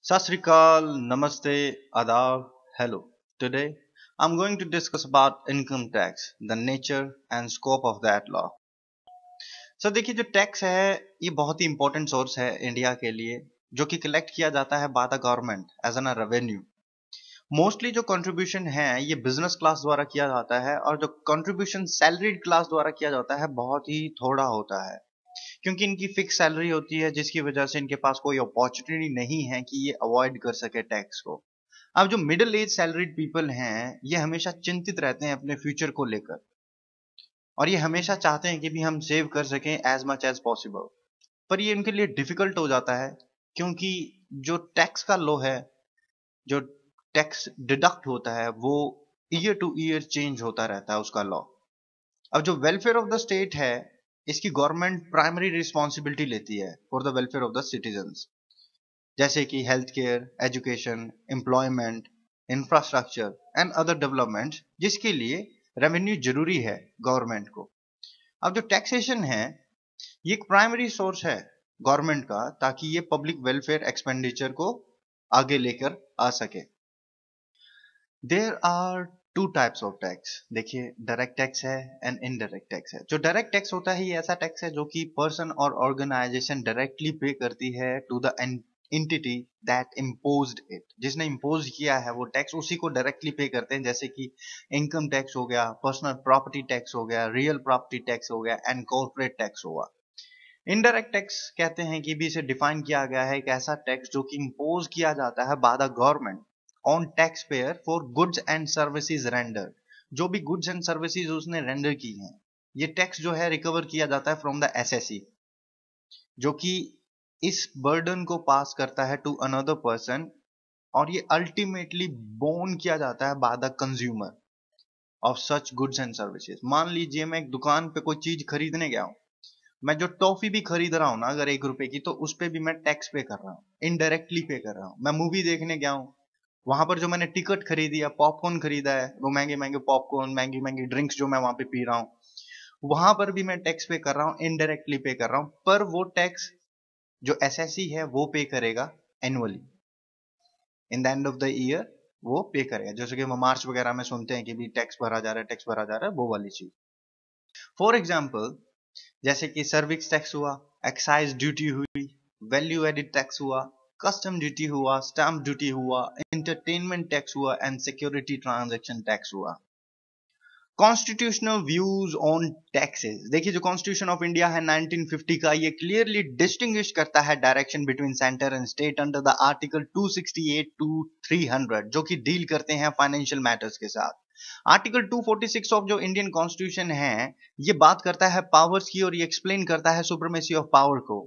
Sat Sri Akal, Namaste, Adab, hello. Today, I'm going to discuss about income tax, the nature and scope of that law. देखिए जो tax है ये बहुत ही important source है India के लिए जो कि कलेक्ट किया जाता है by the government as an revenue. Mostly जो कंट्रीब्यूशन है ये बिजनेस क्लास द्वारा किया जाता है और जो कंट्रीब्यूशन सैलरीड क्लास द्वारा किया जाता है बहुत ही थोड़ा होता है क्योंकि इनकी फिक्स सैलरी होती है जिसकी वजह से इनके पास कोई अपॉर्चुनिटी नहीं है कि ये अवॉइड कर सके टैक्स को। अब जो मिडिल एज सैलरीड पीपल हैं ये हमेशा चिंतित रहते हैं अपने फ्यूचर को लेकर और ये हमेशा चाहते हैं कि भी हम सेव कर सकें एज मच एज पॉसिबल, पर ये उनके लिए डिफिकल्ट हो जाता है क्योंकि जो टैक्स का लॉ है, जो टैक्स डिडक्ट होता है वो ईयर टू ईयर चेंज होता रहता है उसका लॉ। अब जो वेलफेयर ऑफ द स्टेट है इसकी गवर्नमेंट प्राइमरी रिस्पॉन्सिबिलिटी लेती है for the welfare of the citizens, जैसे कि health care, education, employment, infrastructure and other development, जिसके लिए रेवेन्यू जरूरी है गवर्नमेंट को। अब जो टैक्सेशन है ये एक प्राइमरी सोर्स है गवर्नमेंट का ताकि ये पब्लिक वेलफेयर एक्सपेंडिचर को आगे लेकर आ सके। There are two types of tax. देखिए डायरेक्ट टैक्स है एंड इनडायरेक्ट टैक्स है। जो डायरेक्ट टैक्स होता है ये ऐसा टैक्स है जो कि पर्सन और ऑर्गेनाइजेशन डायरेक्टली पे करती है to the entity that imposed it. जिसने इम्पोज किया है वो टैक्स उसी को डायरेक्टली पे करते हैं, जैसे कि इनकम टैक्स हो गया, पर्सनल प्रॉपर्टी टैक्स हो गया, रियल प्रॉपर्टी टैक्स हो गया एंड कॉर्पोरेट टैक्स हुआ। इनडायरेक्ट टैक्स कहते हैं कि भी इसे डिफाइन किया गया है एक ऐसा टैक्स जो कि इम्पोज किया जाता है by the government on tax payer for goods and services render. जो भी गुड्स एंड सर्विसेज उसने रेंडर की हैं ये टैक्स जो है रिकवर किया जाता है फ्रॉम द एसएससी, जो कि इस बर्डन को पास करता है टू अनदर पर्सन और ये अल्टीमेटली बोन किया जाता है by the consumer of such goods and services. मान लीजिए मैं एक दुकान पे कोई चीज खरीदने गया हूं, मैं जो टॉफी भी खरीद रहा हूँ ना अगर 1 रुपए की, तो उस पे भी मैं टैक्स पे कर रहा हूँ, इनडायरेक्टली पे कर रहा हूँ। मैं मूवी देखने गया हूँ, वहां पर जो मैंने टिकट खरीदी है, पॉपकॉर्न खरीदा है, वो महंगे महंगे पॉपकॉर्न, महंगी महंगी ड्रिंक्स जो मैं वहां पे पी रहा हूँ, वहां पर भी मैं टैक्स पे कर रहा हूँ, इनडायरेक्टली पे कर रहा हूँ। पर वो टैक्स जो एसएससी है वो पे करेगा annually, in the end of the year वो पे करेगा। जैसे कि हम मार्च वगैरह में सुनते हैं कि भी टैक्स भरा जा रहा है, टैक्स भरा जा रहा है, वो वाली चीज। फॉर एग्जाम्पल जैसे कि सर्विस टैक्स हुआ, एक्साइज ड्यूटी हुई, वैल्यू एडिड टैक्स हुआ, कस्टम ड्यूटी हुआ, स्टैम्प ड्यूटी हुआ, एंटरटेनमेंट टैक्स हुआ एंड सिक्योरिटी ट्रांजैक्शन टैक्स हुआ। Constitutional views on taxes. देखिए जो कॉन्स्टिट्यूशन ऑफ इंडिया है 1950 का, ये क्लियरली डिस्टिंग्विश करता है direction between centre and state under the article 268 to 300 जो कि डील करते हैं फाइनेंशियल मैटर्स के साथ। आर्टिकल 246 ऑफ जो इंडियन कॉन्स्टिट्यूशन है ये बात करता है पावर्स की और ये एक्सप्लेन करता है सुप्रीमेसी ऑफ पावर को।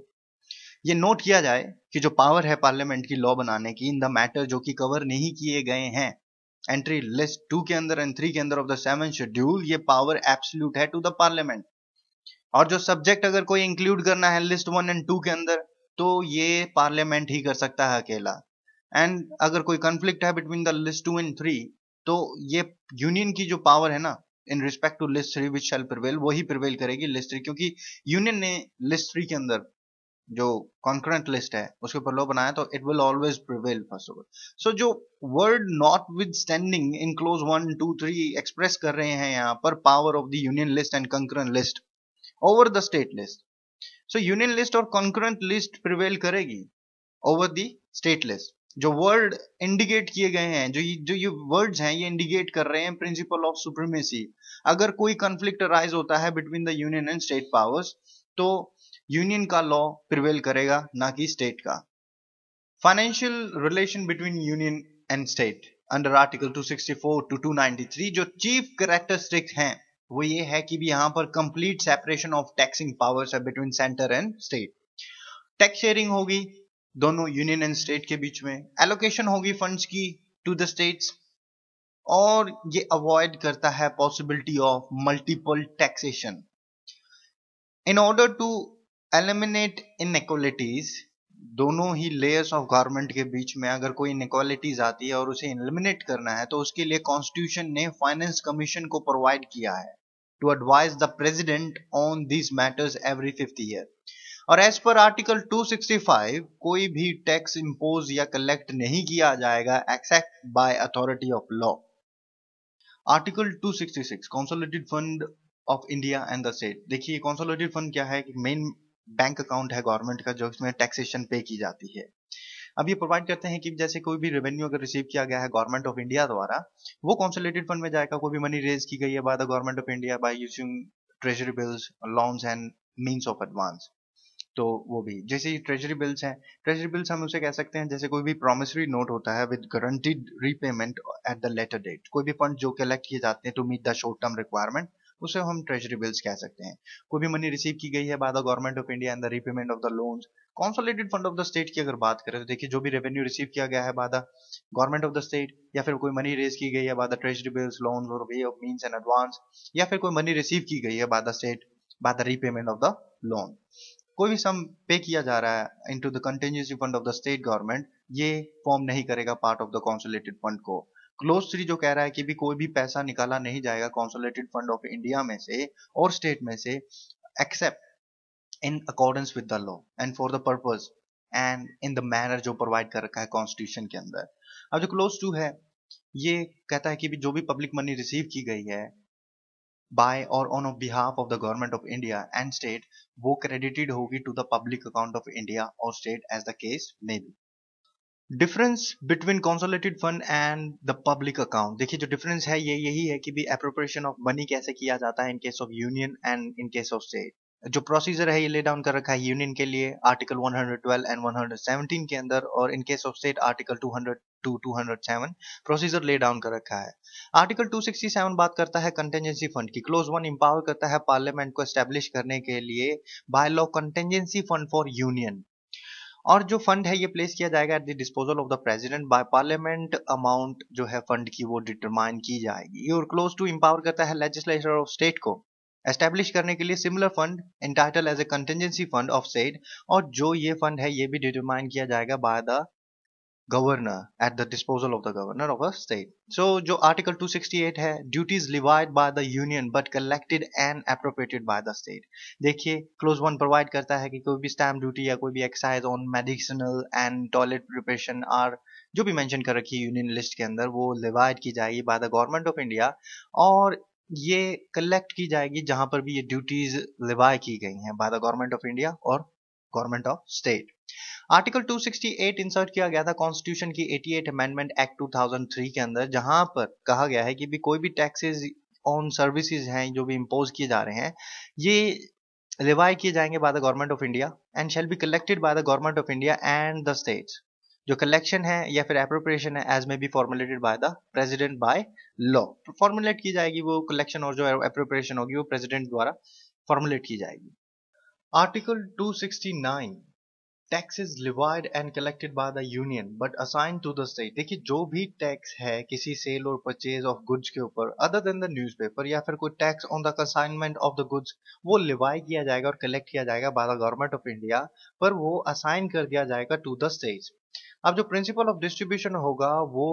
ये नोट किया जाए कि जो पावर है पार्लियामेंट की लॉ बनाने की इन द मैटर जो कि कवर नहीं किए गए हैं एंट्री लिस्ट 2 के अंदर एंड 3 के अंदर ऑफ द 7th शेड्यूल, ये पावर एब्सोल्यूट है टू द पार्लियामेंट। और जो सब्जेक्ट अगर कोई इंक्लूड करना है लिस्ट 1 एंड 2 के अंदर तो ये पार्लियामेंट ही कर सकता है अकेला। एंड अगर कोई कंफ्लिक्ट है बिटवीन द लिस्ट 2 एंड 3 तो ये यूनियन की जो पावर है ना in respect to list 3 which shall prevail, वही प्रिवेल करेगी लिस्ट 3, क्योंकि यूनियन ने लिस्ट 3 के अंदर जो कॉन्करेंट लिस्ट है उसके ऊपर लॉ बनाया तो it will always prevail first of all. So जो word notwithstanding in clause 1 2 3 express कर रहे हैं यहाँ पर power of the union list and concurrent list over the state list. So union list और concurrent list prevail करेगी over the state list. जो word indicate किए गए हैं, जो ये वर्ड्स हैं ये इंडिकेट कर रहे हैं प्रिंसिपल ऑफ सुप्रीमेसी। अगर कोई कंफ्लिक्ट अराइज होता है between the union and state powers तो यूनियन का लॉ प्रिवेल करेगा ना कि स्टेट का। Financial relation between union and state under article 264 to 293 जो चीफ कैरेक्टरिस्टिक हैं वो ये है कि भी यहां पर complete separation of taxing powers है between centre and state. Tax sharing होगी दोनों यूनियन एंड स्टेट के बीच में, एलोकेशन होगी फंड्स की टू द स्टेट्स, और ये अवॉइड करता है possibility of multiple taxation. In order to eliminate inequalities, दोनों ही लेयर्स ऑफ गवर्नमेंट के बीच में अगर कोई इनइक्वालिटीज आती है और उसे एलिमिनेट करना है तो उसके लिए कॉन्स्टिट्यूशन ने फाइनेंस कमीशन को प्रोवाइड किया है to advise the president on these matters every 5th year. और एज पर आर्टिकल 265 कोई भी टैक्स इंपोज या कलेक्ट नहीं किया जाएगा except by authority of law. Article 266 consolidated fund of India and the state. देखिए कंसोलिडेटेड फंड क्या है कि मेन बैंक अकाउंट है गवर्नमेंट का जो इसमें टैक्सेशन पे की जाती है। अब ये प्रोवाइड करते हैं कि जैसे कोई भी रेवेन्यू अगर रिसीव किया गया है गवर्नमेंट ऑफ इंडिया द्वारा, वो कंसोलिडेटेड फंड में जाएगा। कोई भी मनी रेज की गई है by the government of India by using treasury bills, loans and means of advance, तो वो भी जैसे ट्रेजरी बिल्स हैं। ट्रेजरी बिल्स हम उसे कह सकते हैं जैसे कोई भी प्रोमिसरी नोट होता है with guaranteed repayment at the latter date. कोई भी फंड जो कलेक्ट किए जाते हैं to meet the short term requirement, उसे हम ट्रेजरी बिल्स कह सकते हैं। कोई भी मनी रिसीव की गई है by the government of India and the repayment of the loans. Consolidated fund of the state की अगर बात करें तो देखिए जो भी रेवेन्यू रिसीव किया गया है by the government of the state, या फिर कोई मनी रेज की गई है by the treasury bills, loans और way of means and advance, या फिर कोई मनी रिसीव की गई है by the state by the repayment of the loan, कोई भी सम पे किया जा रहा है into the contingency fund of the state government, ये फॉर्म नहीं करेगा part of the consolidated fund को। क्लोज 3 जो कह रहा है कि भी कोई भी पैसा निकाला नहीं जाएगा कंसोलिडेटेड फंड ऑफ इंडिया में से और स्टेट में से accept in accordance with the law and for the purpose and in the manner जो प्रोवाइड कर रखा है कॉन्स्टिट्यूशन के अंदर। अब जो क्लोज 2 है ये कहता है कि भी जो भी पब्लिक मनी रिसीव की गई है by or on behalf of the government of India and state, वो credited होगी to the public account of India or state as the case may be। Difference between consolidated fund and the public account, देखिए जो difference है ये यही है कि भी एप्रोप्रिएशन ऑफ मनी कैसे किया जाता है इन case of union and in case of state. जो प्रोसीजर है ये ले डाउन कर रखा है यूनियन के लिए आर्टिकल 112 एंड 117 के अंदर, और in case of state article 200 to 207 procedure lay down कर रखा है। आर्टिकल 267 बात करता है कंटेंजेंसी फंड की। क्लोज 1 इंपावर करता है पार्लियामेंट को एस्टेब्लिश करने के लिए by law contingency fund for union, और जो फंड है ये प्लेस किया जाएगा at the disposal of the president by parliament. Amount जो है फंड की वो डिटरमाइन की जाएगी। और क्लोज टू इंपावर करता है लेजिस्लेचर ऑफ स्टेट को एस्टेब्लिश करने के लिए similar fund entitle as a contingency fund of state, और जो ये फंड है ये भी डिटरमाइन किया जाएगा by the governor at the disposal of the governor of a state. So जो article 268 है duties levied by the union but collected and appropriated by the state। देखिए clause 1 provide करता है कि कोई भी stamp duty या कोई भी excise on medicinal and toilet preparation are जो भी मेंशन कर रखी है यूनियन लिस्ट के अंदर वो levied की जाएगी by the government of India, और ये कलेक्ट की जाएगी जहां पर भी ये ड्यूटीज लिवाई की गई हैं by the government of India और government of state. Article 268 insert किया गया था कॉन्स्टिट्यूशन की 88 अमेंडमेंट एक्ट 2003 के अंदर, जहां पर कहा गया है कि भी कोई भी टैक्सेस ऑन सर्विसेज हैं जो भी इम्पोज किए जा रहे हैं ये रिवाई किए जाएंगे bye the government of India and shall be collected by the government of India and the states. जो कलेक्शन है या फिर एप्रोप्रिएशन है एज में B formulated bye the president by law, formulate की जाएगी वो कलेक्शन, और जो एप्रोप्रिएशन होगी वो प्रेसिडेंट द्वारा फॉर्मुलेट की जाएगी। Article 269 taxes levied and collected by the union but assign to the state. देखिए जो भी टैक्स है किसी सेल और परचेज ऑफ गुड्स के ऊपर अदर देन द न्यूज़पेपर या फिर कोई tax on the consignment of the goods, वो लिवाई किया जाएगा और कलेक्ट किया जाएगा by the government of India, पर वो असाइन कर दिया जाएगा टू द स्टेट्स। अब जो प्रिंसिपल ऑफ डिस्ट्रीब्यूशन होगा वो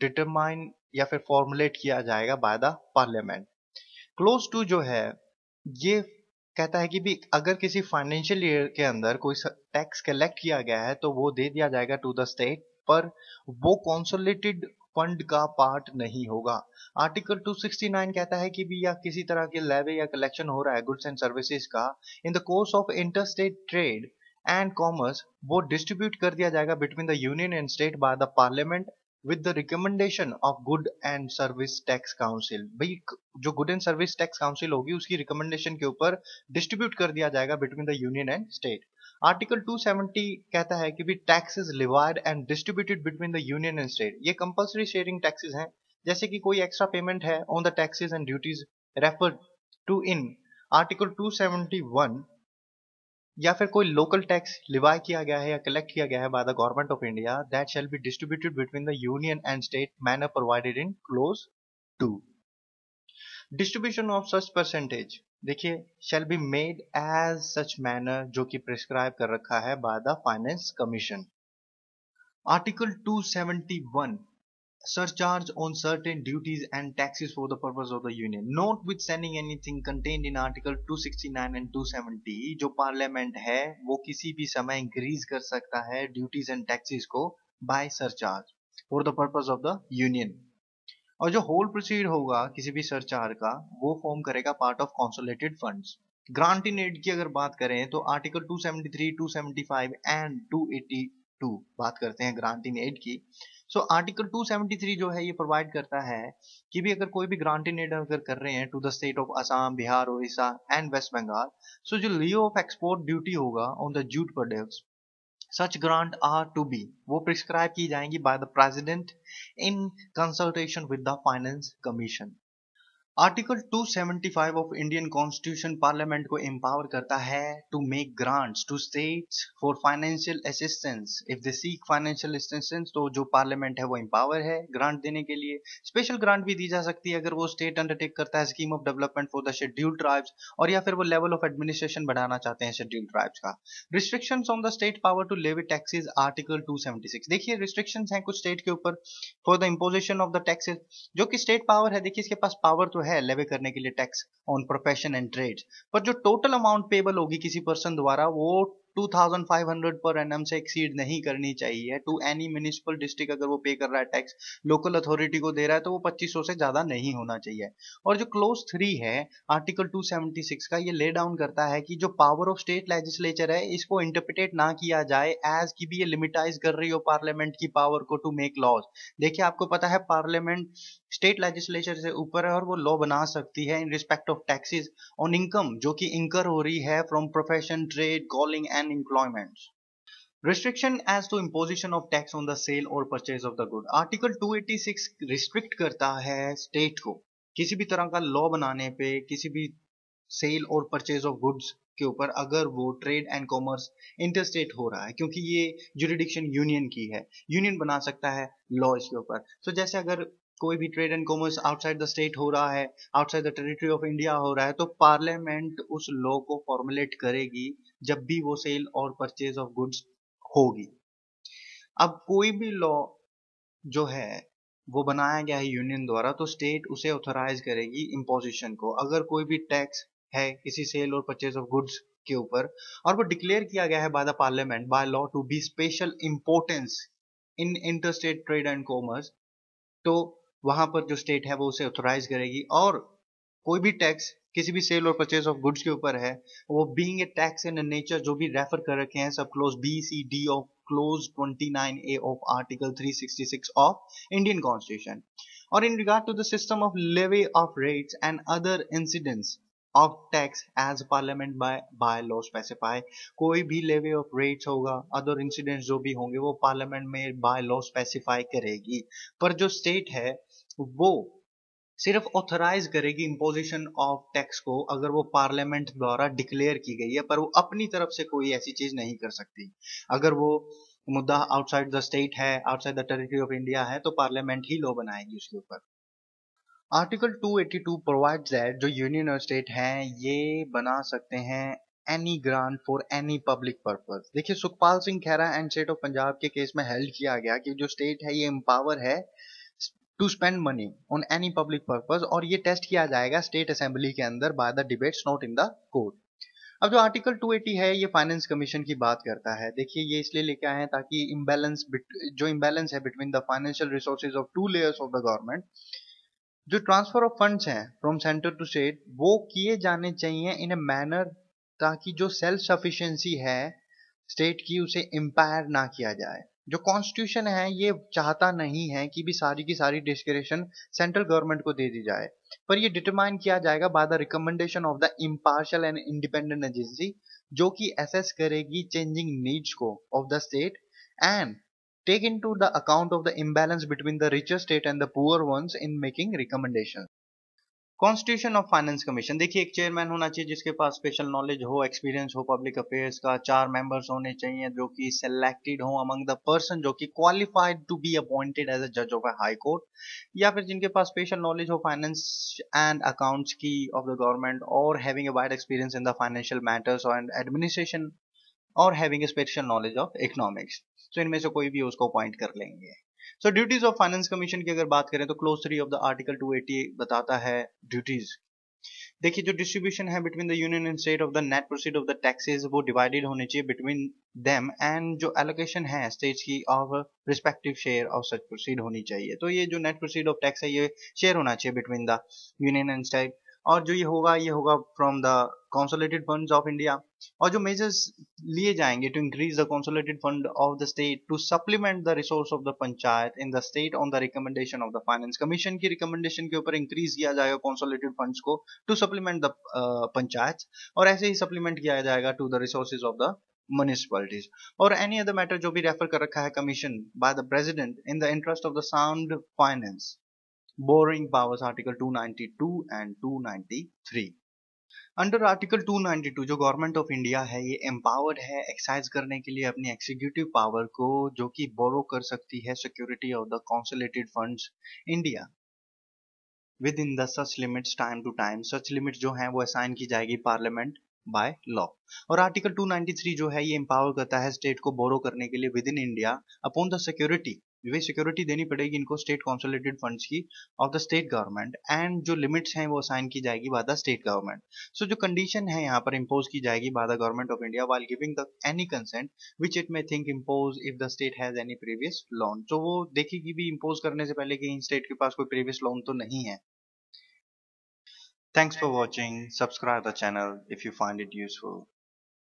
डिटरमाइन या फिर फॉर्मुलेट किया जाएगा by the parliament. Clause two जो है ये कहता है कि भी अगर किसी फाइनेंशियल ईयर के अंदर कोई टैक्स कलेक्ट किया गया है तो वो दे दिया जाएगा टू द स्टेट, पर वो कंसोलिडेटेड फंड का पार्ट नहीं होगा। आर्टिकल 269 कहता है कि भी या किसी तरह के लेवे या कलेक्शन हो रहा है गुड्स एंड सर्विसेज का in the course of interstate trade and commerce, वो डिस्ट्रीब्यूट कर दिया जाएगा between the union and state by the parliament with the recommendation of good and service tax council. भाई जो good and service tax council होगी उसकी recommendation के ऊपर डिस्ट्रीब्यूट कर दिया जाएगा between the union and state. Article 270 कहता है कि भी taxes levied and distributed between the union and state. ये कंपल्सरी शेयरिंग टैक्सेस हैं, जैसे कि कोई एक्स्ट्रा पेमेंट है on the taxes and duties referred to in article 271, या फिर कोई लोकल टैक्स लिवाई किया गया है या कलेक्ट किया गया है by the government of India, that shall be distributed between the union and state manner provided in clause 2। Distribution of such percentage देखिए shall be made as such manner जो कि प्रिस्क्राइब कर रखा है by the finance commission. Article 271 surcharge on certain duties and taxes for the purpose of the union, notwithstanding anything contained in article 269 and 270। जो parliament है वो किसी भी समय इंक्रीज कर सकता है ड्यूटीज एंड टैक्सेस को by surcharge for the purpose of the union. और जो होल प्रोसीड होगा किसी भी सरचार्ज का वो फॉर्म करेगा part of consolidated funds. Grant in aid की अगर बात करें तो आर्टिकल 273, 275 एंड 282 बात करते हैं ग्रांट इन एड की। सो आर्टिकल 273 जो है ये प्रोवाइड करता है कि भी अगर कोई भी ग्रांट इन एड अगर कर रहे हैं to the state of Assam, Bihar, Orissa and West Bengal, so जो लियो ऑफ एक्सपोर्ट ड्यूटी होगा on the jute products, such grant are to be वो प्रिस्क्राइब की जाएंगी by the president in consultation with the finance commission. Article 275 ऑफ इंडियन कॉन्स्टिट्यूशन पार्लियामेंट को empower करता है to make grants to states for financial assistance if they seek financial assistance. तो जो parliament है वो एम्पावर है ग्रांट देने के लिए। स्पेशल ग्रांट भी दी जा सकती है अगर वो स्टेट अंडरटेक करता है scheme of development for the scheduled tribes, और या फिर वो लेवल ऑफ एडमिनिस्ट्रेशन बढ़ाना चाहते हैं शेड्यूल्ड ट्राइब्स का। Restrictions on the state power to levy taxes article 276। देखिए रिस्ट्रिक्शंस हैं कुछ स्टेट के ऊपर for the imposition of the taxes. जो कि स्टेट पावर है, देखिए इसके पास पावर तो है लेवे करने के लिए tax on profession and trades, पर जो टोटल अमाउंट पेबल होगी किसी पर्सन द्वारा वो 2500 पर एनम से एक्सीड नहीं करनी चाहिए टू एनी म्युनिसिपल डिस्ट्रिक्ट। अगर वो पे कर रहा है टैक्स लोकल अथॉरिटी को दे रहा है तो वो 2500 से ज्यादा नहीं होना चाहिए। और जो क्लोज 3 है आर्टिकल 276 का, ये ले डाउन करता है कि जो पावर ऑफ स्टेट लेजिस्लेचर है इसको इंटरप्रिटेट ना किया जाए एज की भी ये लिमिटाइज कर रही हो पार्लियामेंट की पावर को टू मेक लॉज। देखिए आपको पता है पार्लियामेंट स्टेट लेजिस्लेचर से ऊपर है और वो लॉ बना सकती है in respect of taxes on income जो कि इंकर हो रही है from profession, trade, calling and employment. Restriction as to imposition of tax on the sale और purchase of the good. Article 286 restrict करता है स्टेट को किसी भी तरह का लॉ बनाने पे किसी भी सेल और परचेज ऑफ गुड्स के ऊपर अगर वो ट्रेड एंड कॉमर्स इंटरस्टेट हो रहा है, क्योंकि ये जुरिडिक्शन यूनियन की है, यूनियन बना सकता है लॉ इसके ऊपर। तो जैसे अगर कोई भी trade and commerce outside the state हो रहा है, outside the territory of India हो रहा है, तो पार्लियामेंट उस लॉ को फॉर्मुलेट करेगी जब भी वो सेल और परचेज ऑफ गुड्स होगी। अब कोई भी लॉ जो है वो बनाया गया है यूनियन द्वारा तो स्टेट उसे ऑथराइज करेगी इम्पोजिशन को। अगर कोई भी टैक्स है किसी सेल और परचेज ऑफ गुड्स के ऊपर और वो डिक्लेयर किया गया है by the parliament by law to be special importance in interstate trade and commerce, तो वहां पर जो स्टेट है वो उसे ऑथराइज करेगी। और कोई भी टैक्स किसी भी सेल और परचेज ऑफ गुड्स के ऊपर है वो being a tax in nature जो भी रेफर कर रखे हैं sub clause B C D of clause 29A of article 366 of Indian constitution. और in regard to the system of levy of rates and other incidents of tax as parliament by law specify. कोई भी levy of rates होगा, other incidents जो भी होंगे वो parliament में bye law specify करेगी, पर जो स्टेट है वो सिर्फ ऑथराइज करेगी इम्पोजिशन ऑफ टैक्स को अगर वो पार्लियामेंट द्वारा डिक्लेयर की गई है, पर वो अपनी तरफ से कोई ऐसी चीज नहीं कर सकती। अगर वो मुद्दा आउटसाइड द स्टेट है, outside the territory of India है, तो पार्लियामेंट ही लॉ बनाएगी उसके ऊपर। आर्टिकल 282 प्रोवाइड्स दैट जो यूनियन और स्टेट हैं ये बना सकते हैं any grant for any public purpose. देखिए Sukhpal Singh Khaira and state of Punjab के केस में हेल्ड किया गया कि जो स्टेट है ये एम्पावर है to spend money on any public purpose, और ये टेस्ट किया जाएगा स्टेट असेंबली के अंदर by the debates not in the court. अब जो आर्टिकल 280 है ये फाइनेंस कमीशन की बात करता है। देखिए ये इसलिए लेके आए हैं ताकि जो इम्बैलेंस है between the financial resources of two layers of the government, जो ट्रांसफर ऑफ फंड्स हैं फ्रॉम सेंटर टू स्टेट वो किए जाने चाहिए इन ए मैनर ताकि जो सेल्फ सफिशिएंसी है स्टेट की उसे इम्पायर ना किया जाए। जो कॉन्स्टिट्यूशन है ये चाहता नहीं है कि भी सारी की सारी डिस्क्रिप्शन सेंट्रल गवर्नमेंट को दे दी जाए, पर ये डिटरमाइन किया जाएगा by the recommendation of the impartial and independent agency जो कि असेस करेगी चेंजिंग नीड्स को of the state and take into the account of the imbalance between the richer state and the poor ones in making recommendations. Constitution of finance commission, देखिए एक chairman होना चाहिए जिसके पास special knowledge हो, experience हो public affairs का। 4 members होने चाहिए जो कि सिलेक्टेड हो अमंग द पर्सन जो कि qualified to be appointed as a जज ऑफ अ हाई कोर्ट, या फिर जिनके पास स्पेशल नॉलेज हो फाइनेंस एंड अकाउंट्स की ऑफ द गवर्नमेंट और having a wide experience in the financial matters and administration और having a special knowledge of economics. तो इनमें से कोई भी उसको अपॉइंट कर लेंगे। So duties of finance commission की अगर बात करें तो क्लोज 3 ऑफ द आर्टिकल 280 बताता है ड्यूटीज। देखिए जो डिस्ट्रीब्यूशन है between the union and state of the net proceed of the taxes वो डिवाइडेड होने चाहिए बिटवीन देम, एंड जो एलोकेशन है स्टेट्स की of respective share of such proceed होनी चाहिए। तो ये जो नेट प्रोसीड ऑफ टैक्स है ये शेयर होना चाहिए between the union and state, और जो ये होगा from the consolidated funds of India. और जो मेजर्स लिए जाएंगे to increase the consolidated fund of the state to supplement the resource of the panchayat in the state on the recommendation of the finance commission की recommendation के ऊपर increase किया जाएगा consolidated funds को टू सप्लीमेंट द पंचायत, और ऐसे ही supplement किया जाएगा to the resources of the municipalities और एनी अदर मैटर जो भी रेफर कर रखा है commission by the president in the interest of the sound finance boring powers article 292 and 293। Under article 292 जो गवर्नमेंट ऑफ इंडिया है ये एम्पावर्ड है एक्साइज करने के लिए अपनी एग्जीक्यूटिव पावर को, जो कि बोरो कर सकती है security of the consolidated funds India within the such limits time to time. Such limit जो है वो असाइन की जाएगी पार्लियामेंट बाय लॉ। और आर्टिकल 293 जो है ये एम्पावर करता है स्टेट को बोरो करने के लिए with in India upon the security, way security देनी पड़ेगी इनको स्टेट कंसोलिडेटेड फंड्स की of the state government, and जो लिमिट्स हैं वो असाइन की जाएगी बाय द स्टेट गवर्नमेंट। सो जो कंडीशन है यहाँ पर इम्पोज की जाएगी bye the government of India while giving the any consent which it may think impose if the state has any previous loan. तो वो देखेगी भी इम्पोज करने से पहले कि इन स्टेट के पास कोई प्रीवियस लोन तो नहीं है। Thanks for watching. Subscribe the channel if you find it useful.